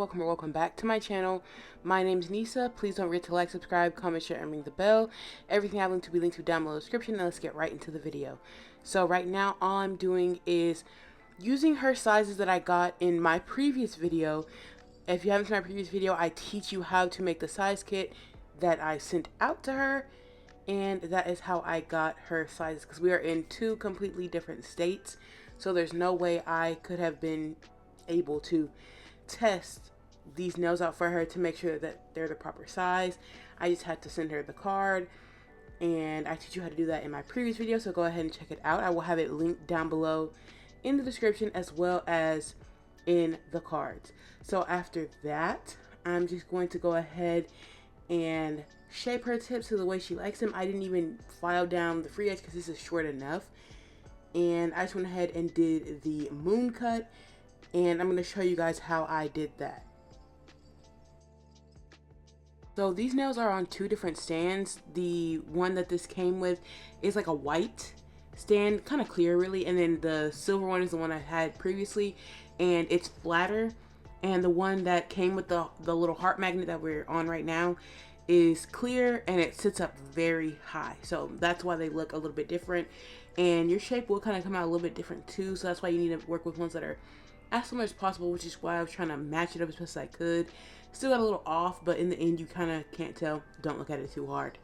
welcome or welcome back to my channel. My name is Anisa. Please don't forget to like, subscribe, comment, share, and ring the bell. Everything I have linked to be linked to down below in the description. Now let's get right into the video. So right now all I'm doing is using her sizes that I got in my previous video. If you haven't seen my previous video, I teach you how to make the size kit that I sent out to her. And that is how I got her sizes, because we are in two completely different states. So there's no way I could have been able to test these nails out for her to make sure that they're the proper size. I just had to send her the card, and I teach you how to do that in my previous video, so go ahead and check it out. I will have it linked down below in the description as well as in the cards. So after that, I'm just going to go ahead and shape her tips to the way she likes them. I didn't even file down the free edge because this is short enough, and I just went ahead and did the moon cut, and I'm going to show you guys how I did that. So these nails are on two different stands. The one that this came with is like a white stand, kind of clear really, and then the silver one is the one I had previously, and it's flatter. And the one that came with the little heart magnet that we're on right now is clear, and it sits up very high. So that's why they look a little bit different, and your shape will kind of come out a little bit different too. So that's why you need to work with ones that are as similar as possible, which is why I was trying to match it up as best as I could. Still got a little off, but in the end you kind of can't tell. Don't look at it too hard.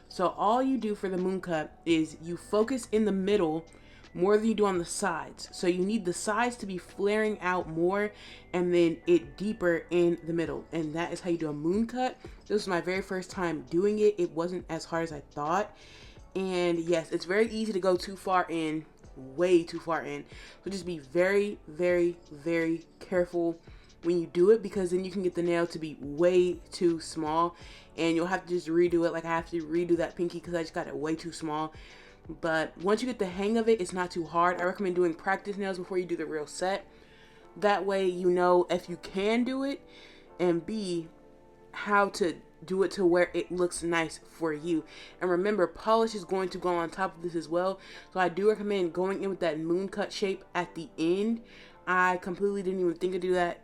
So all you do for the moon cut is you focus in the middle more than you do on the sides. So you need the sides to be flaring out more and then it deeper in the middle. And that is how you do a moon cut. This was my very first time doing it. It wasn't as hard as I thought. And yes, it's very easy to go too far in, way too far in. So just be very, very, very careful when you do it, because then you can get the nail to be way too small and you'll have to just redo it. Like I have to redo that pinky because I just got it way too small. But once you get the hang of it, it's not too hard. I recommend doing practice nails before you do the real set. That way you know if you can do it, and B, how to do it to where it looks nice for you. And remember, polish is going to go on top of this as well. So I do recommend going in with that moon cut shape at the end. I completely didn't even think to do that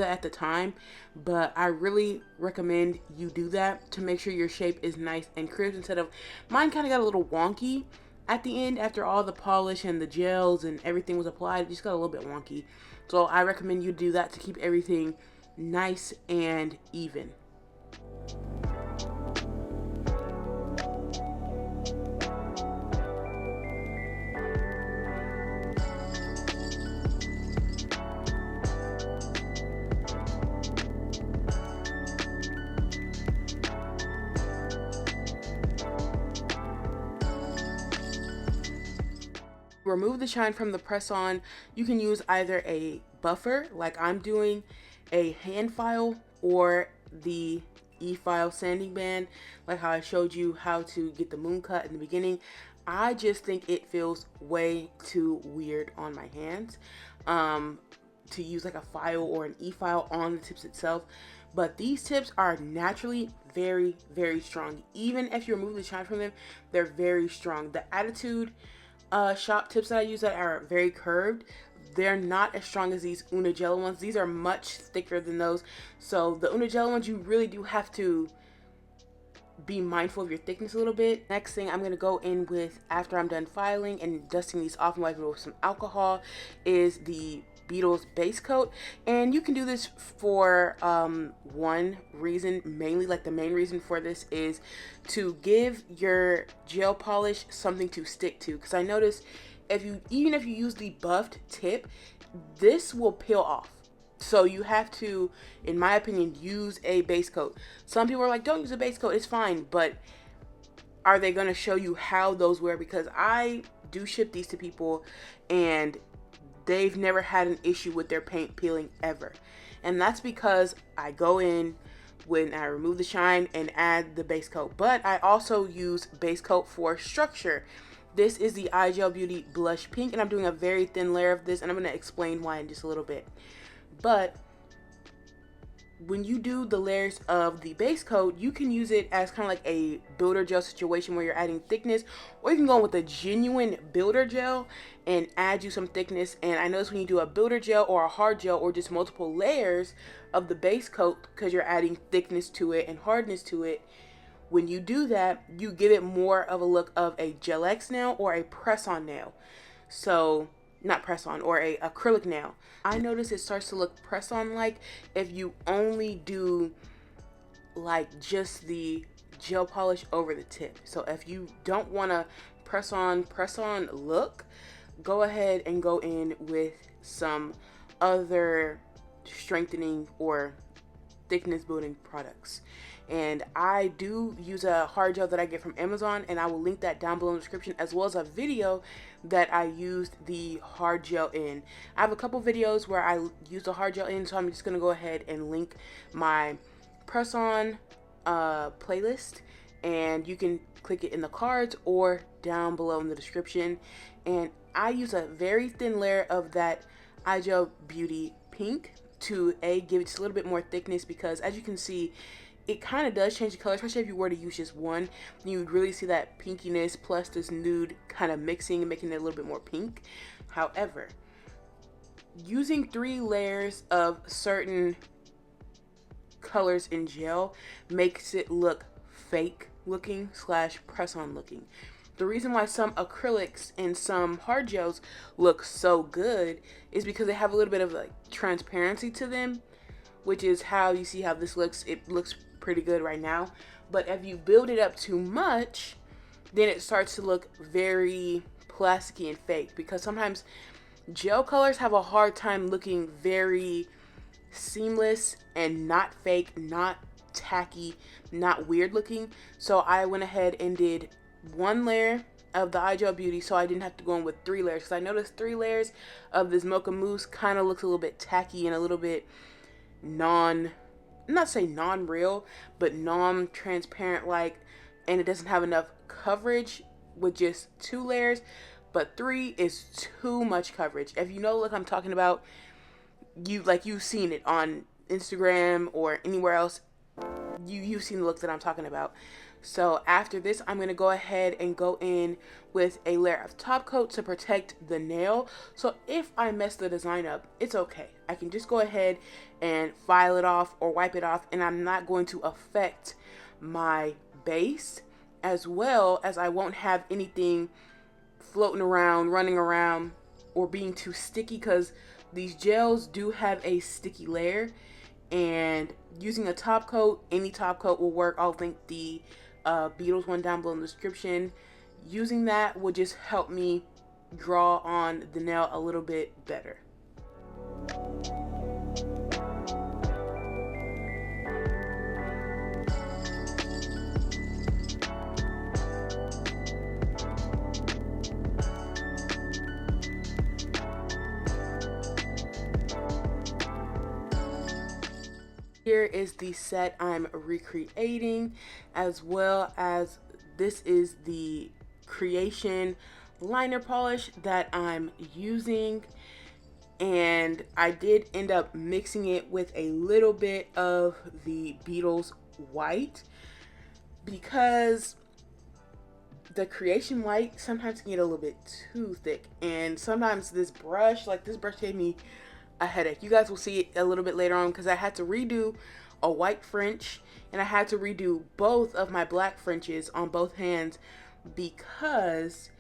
at the time, but I really recommend you do that to make sure your shape is nice and crisp, instead of mine kind of got a little wonky at the end after all the polish and the gels and everything was applied. It just got a little bit wonky. So I recommend you do that to keep everything nice and even. Remove the shine from the press on. You can use either a buffer like I'm doing, a hand file, or the e-file sanding band like how I showed you how to get the moon cut in the beginning. I just think it feels way too weird on my hands to use like a file or an e-file on the tips itself. But these tips are naturally very, very strong. Even if you remove the shine from them, they're very strong. The Attitude shop tips that I use that are very curved, they're not as strong as these Unigella ones. These are much thicker than those. So the Unigella ones, you really do have to be mindful of your thickness a little bit. Next thing I'm going to go in with, after I'm done filing and dusting these off and wiping with some alcohol, is the Beetles base coat. And you can do this for one reason mainly. Like the main reason for this is to give your gel polish something to stick to, because I noticed even if you use the buffed tip, this will peel off. So you have to, in my opinion, use a base coat. Some people are like, don't use a base coat, it's fine, but are they going to show you how those wear? Because I do ship these to people and they've never had an issue with their paint peeling ever. And that's because I go in when I remove the shine and add the base coat. But I also use base coat for structure. This is the Igel Beauty Blush Pink, and I'm doing a very thin layer of this, and I'm going to explain why in just a little bit. But when you do the layers of the base coat, you can use it as kind of like a builder gel situation where you're adding thickness, or you can go with a genuine builder gel and add you some thickness. And I notice when you do a builder gel or a hard gel or just multiple layers of the base coat, because you're adding thickness to it and hardness to it, when you do that, you give it more of a look of a Gel X nail or a press-on nail. So not press on, or a acrylic nail. I notice it starts to look press on like if you only do like just the gel polish over the tip. So if you don't want to press on look, go ahead and go in with some other strengthening or thickness building products. And I do use a hard gel that I get from Amazon, and I will link that down below in the description, as well as a video that I used the hard gel in. I have a couple videos where I use the hard gel in, so I'm just going to go ahead and link my press on playlist, and you can click it in the cards or down below in the description. And I use a very thin layer of that Igel Beauty Pink to give it just a little bit more thickness, because as you can see, it kind of does change the color, especially if you were to use just one. You would really see that pinkiness plus this nude kind of mixing and making it a little bit more pink. However, using 3 layers of certain colors in gel makes it look fake looking / press on looking. The reason why some acrylics and some hard gels look so good is because they have a little bit of like transparency to them, which is how you see how this looks. It looks pretty good right now, but if you build it up too much, then it starts to look very plasticky and fake, because sometimes gel colors have a hard time looking very seamless and not fake, not tacky, not weird looking. So I went ahead and did 1 layer of the Igel Beauty, so I didn't have to go in with 3 layers, because I noticed 3 layers of this mocha mousse kind of looks a little bit tacky and a little bit not say non-real, but non-transparent like, and it doesn't have enough coverage with just 2 layers. But 3 is too much coverage. If you know what I'm talking about, you've seen it on Instagram or anywhere else, you've seen the look that I'm talking about. So after this, I'm going to go ahead and go in with a layer of top coat to protect the nail. So if I mess the design up, it's okay. I can just go ahead and file it off or wipe it off, and I'm not going to affect my base, as well as I won't have anything floating around, running around, or being too sticky, because these gels do have a sticky layer. And using a top coat, any top coat will work. I'll link the Beetles one down below in the description. Using that will just help me draw on the nail a little bit better. Here is the set I'm recreating, as well as this is the creation liner polish that I'm using. And I did end up mixing it with a little bit of the Beetles white, because the creation white sometimes can get a little bit too thick, and sometimes this brush gave me a headache. You guys will see it a little bit later on, because I had to redo a white French and I had to redo both of my black Frenches on both hands, because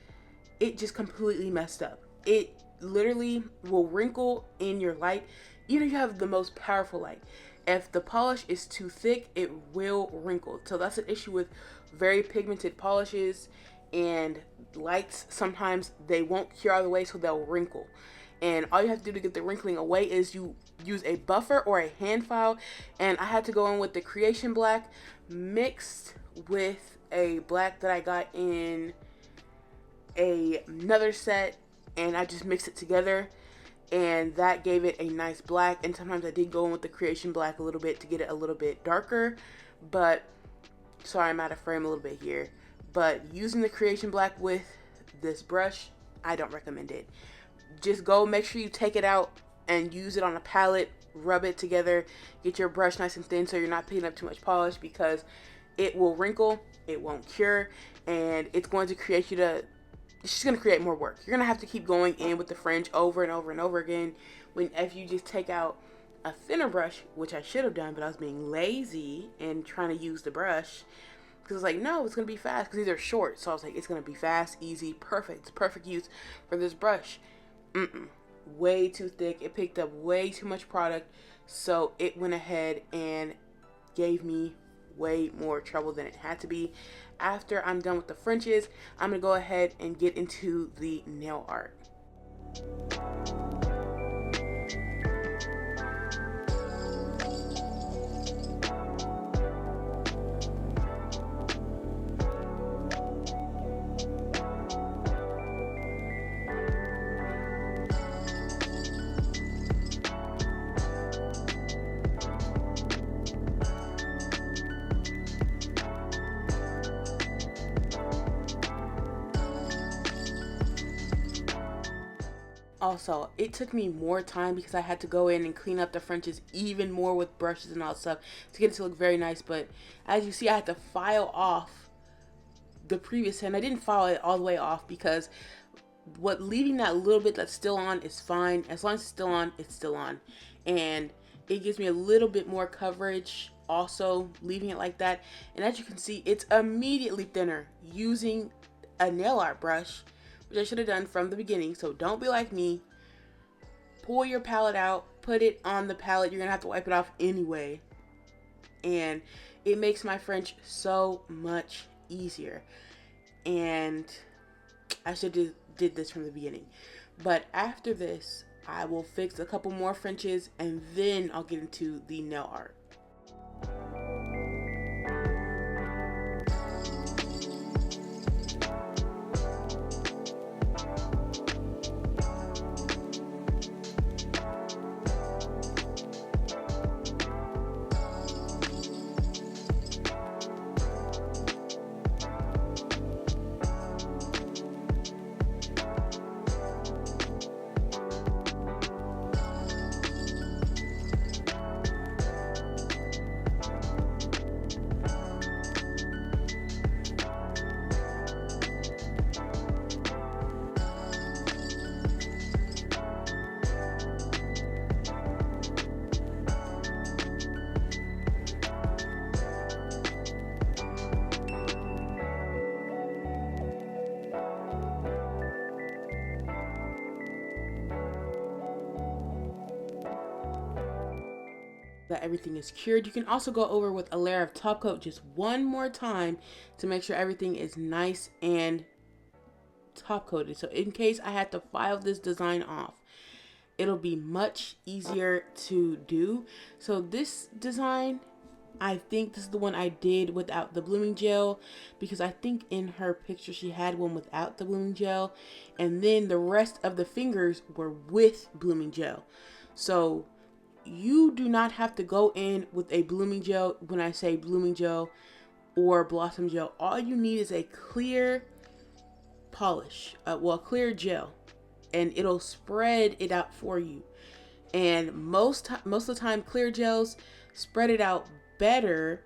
it just completely messed up. It literally will wrinkle in your light, even if you have the most powerful light. If the polish is too thick, it will wrinkle. So that's an issue with very pigmented polishes and lights. Sometimes they won't cure all the way, so they'll wrinkle. And all you have to do to get the wrinkling away is you use a buffer or a hand file. And I had to go in with the creation black mixed with a black that I got in another set, and I just mixed it together, and that gave it a nice black. And sometimes I did go in with the creation black a little bit to get it a little bit darker, but sorry, I'm out of frame a little bit here. But using the creation black with this brush, I don't recommend it. Just go, make sure you take it out and use it on a palette rub it together. Get your brush nice and thin so you're not picking up too much polish, because it will wrinkle, it won't cure, and it's going to create it's just going to create more work. You're going to have to keep going in with the fringe over and over and over again, when if you just take out a thinner brush, which I should have done, but I was being lazy and trying to use the brush, because I was like, no, it's going to be fast, because these are short. So I was like, it's going to be fast, easy, perfect. It's perfect use for this brush. Way too thick. It picked up way too much product, so it went ahead and gave me way more trouble than it had to be. After I'm done with the fringes, I'm going to go ahead and get into the nail art. Also, it took me more time because I had to go in and clean up the fringes even more with brushes and all that stuff to get it to look very nice. But as you see, I had to file off the previous hand. I didn't file it all the way off because leaving that little bit that's still on is fine. As long as it's still on, it's still on. And it gives me a little bit more coverage also leaving it like that. And as you can see, it's immediately thinner using a nail art brush, which I should have done from the beginning. So don't be like me. Pull your palette out, put it on the palette. You're gonna have to wipe it off anyway. And it makes my French so much easier. And I should have did this from the beginning. But after this, I will fix a couple more Frenches and then I'll get into the nail art. That everything is cured. You can also go over with a layer of top coat just one more time to make sure everything is nice and top coated. So in case I had to file this design off, it'll be much easier to do. So this design, I think this is the one I did without the blooming gel, because I think in her picture she had one without the blooming gel, and then the rest of the fingers were with blooming gel. So you do not have to go in with a blooming gel. When I say blooming gel or blossom gel, all you need is a clear polish, clear gel, and it'll spread it out for you. And most of the time, clear gels spread it out better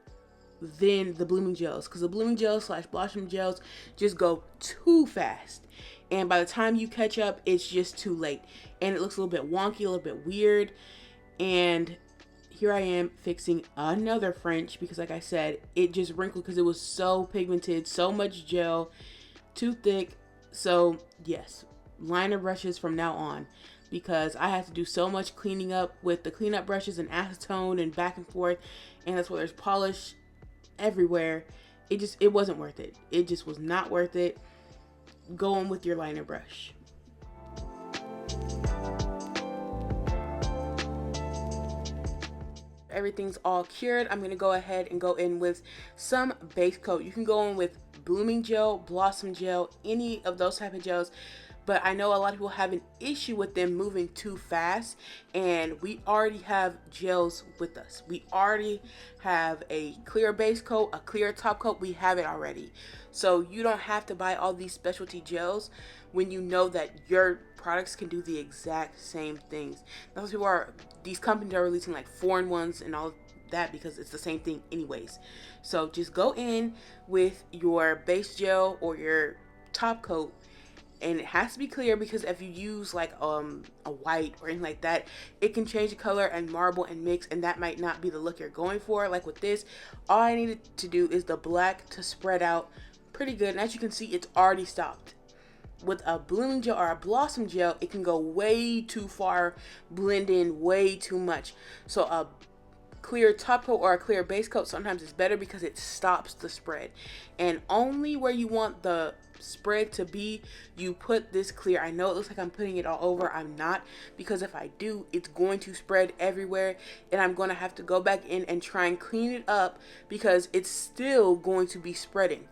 than the blooming gels, because the blooming gels / blossom gels just go too fast, and by the time you catch up, it's just too late, and it looks a little bit wonky, a little bit weird. And here I am fixing another French because, like I said, it just wrinkled because it was so pigmented, so much gel, too thick. So yes, liner brushes from now on, because I have to do so much cleaning up with the cleanup brushes and acetone and back and forth, and that's why there's polish everywhere. It wasn't worth it. It just was not worth it. Go on with your liner brush. Everything's all cured. I'm gonna go ahead and go in with some base coat. You can go in with blooming gel, blossom gel, any of those type of gels, but I know a lot of people have an issue with them moving too fast, and we already have gels with us. We already have a clear base coat, a clear top coat. We have it already. So you don't have to buy all these specialty gels when you know that your products can do the exact same things. These companies are releasing like foreign ones and all that because it's the same thing anyways. So just go in with your base gel or your top coat, and it has to be clear, because if you use like a white or anything like that, it can change the color and marble and mix, and that might not be the look you're going for. Like with this, all I needed to do is the black to spread out pretty good, and as you can see, it's already stopped. With a blooming gel or a blossom gel, it can go way too far, blend in way too much. So a clear top coat or a clear base coat sometimes is better because it stops the spread, and only where you want the spread to be, you put this clear. I know it looks like I'm putting it all over. I'm not, because if I do, it's going to spread everywhere, and I'm going to have to go back in and try and clean it up because it's still going to be spreading.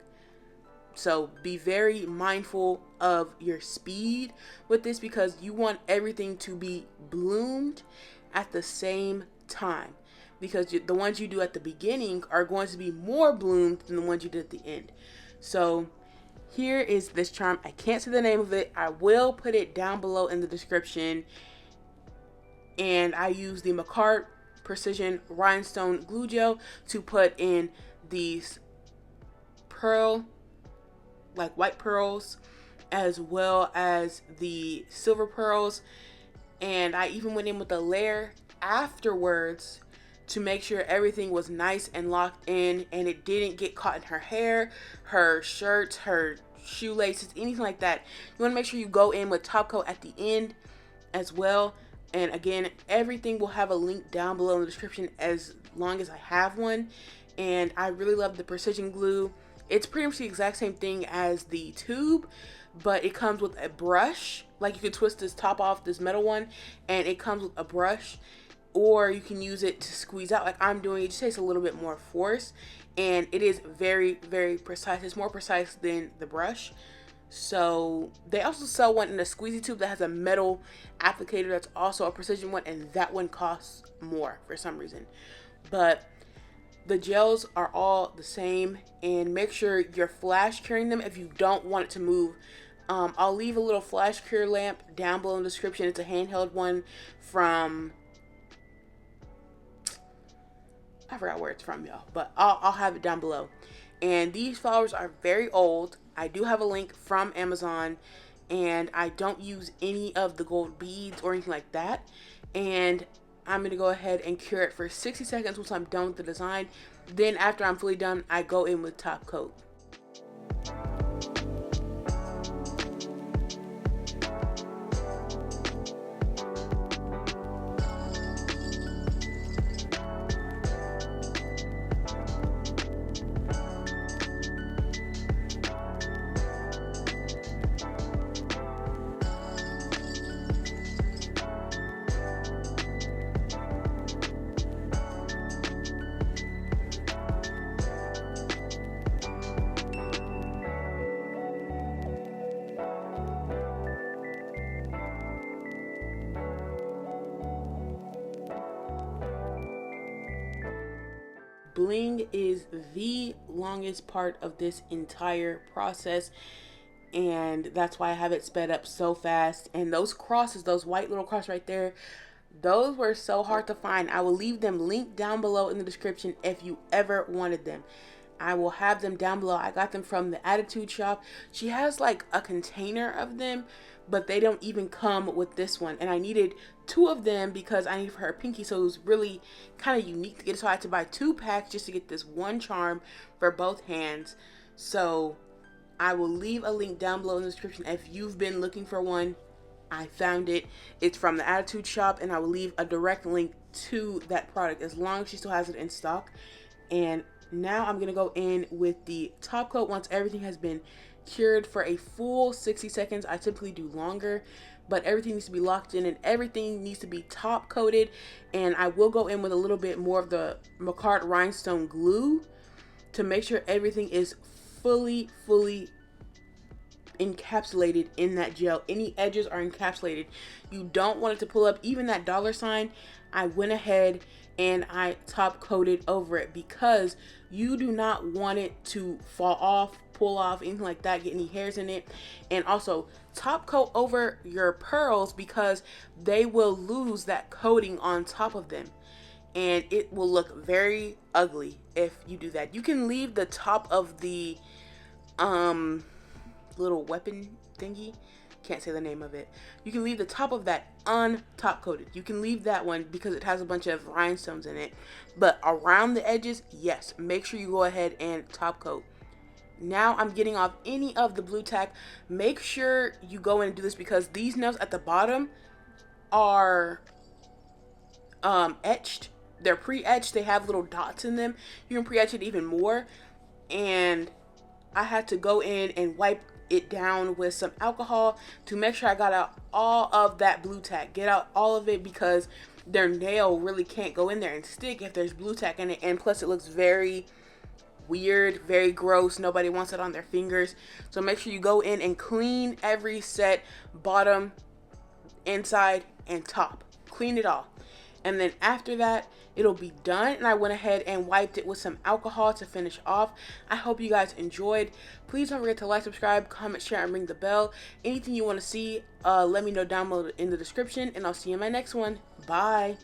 So be very mindful of your speed with this, because you want everything to be bloomed at the same time, because the ones you do at the beginning are going to be more bloomed than the ones you did at the end. So here is this charm. I can't say the name of it. I will put it down below in the description. And I use the Mocha Precision Rhinestone Glue Gel to put in these like white pearls, as well as the silver pearls. And I even went in with a layer afterwards to make sure everything was nice and locked in, and it didn't get caught in her hair, her shirts, her shoelaces, anything like that. You want to make sure you go in with top coat at the end as well. And again, everything will have a link down below in the description as long as I have one. And I really love the precision glue. It's pretty much the exact same thing as the tube, but it comes with a brush. Like, you could twist this top off, this metal one, and it comes with a brush, or you can use it to squeeze out like I'm doing. It just takes a little bit more force, and it is very, very precise. It's more precise than the brush. So they also sell one in a squeezy tube that has a metal applicator that's also a precision one, and that one costs more for some reason. But the gels are all the same, and make sure you're flash curing them if you don't want it to move. I'll leave a little flash cure lamp down below in the description. It's a handheld one from, I forgot where it's from, y'all, but I'll have it down below. And these flowers are very old. I do have a link from Amazon, and I don't use any of the gold beads or anything like that. And I'm going to go ahead and cure it for 60 seconds once I'm done with the design. Then after I'm fully done, I go in with top coat. Bling is the longest part of this entire process, and that's why I have it sped up so fast. And those crosses, those white little crosses right there, those were so hard to find. I will leave them linked down below in the description if you ever wanted them. I will have them down below. I got them from the Attitude Shop. She has like a container of them, but they don't even come with this one. And I needed 2 of them because I needed for her pinky, so it was really kind of unique to get it. So I had to buy 2 packs just to get this one charm for both hands. So I will leave a link down below in the description if you've been looking for one. I found it. It's from the Attitude Shop, and I will leave a direct link to that product as long as she still has it in stock. And now I'm going to go in with the top coat once everything has been cured for a full 60 seconds. I typically do longer, but everything needs to be locked in and everything needs to be top coated. And I will go in with a little bit more of the Mocha Rhinestone glue to make sure everything is fully encapsulated in that gel. Any edges are encapsulated. You don't want it to pull up. Even that dollar sign, I went ahead and I top coated over it because you do not want it to fall off, pull off, anything like that, get any hairs in it. And also top coat over your pearls because they will lose that coating on top of them, and it will look very ugly if you do that. You can leave the top of the little weapon thingy, can't say the name of it, you can leave the top of that untop coated. You can leave that one because it has a bunch of rhinestones in it, but around the edges, yes, make sure you go ahead and top coat. Now I'm getting off any of the blue tack. Make sure you go in and do this because these nails at the bottom are etched. They're pre-etched. They have little dots in them. You can pre-etch it even more. And I had to go in and wipe it down with some alcohol to make sure I got out all of that blue tack. Get out all of it because their nail really can't go in there and stick if there's blue tack in it. And plus it looks very weird, very gross. Nobody wants it on their fingers. So make sure you go in and clean every set, bottom, inside, and top. Clean it all. And then after that, it'll be done. And I went ahead and wiped it with some alcohol to finish off. I hope you guys enjoyed. Please don't forget to like, subscribe, comment, share, and ring the bell. Anything you want to see, let me know down below in the description. And I'll see you in my next one. Bye.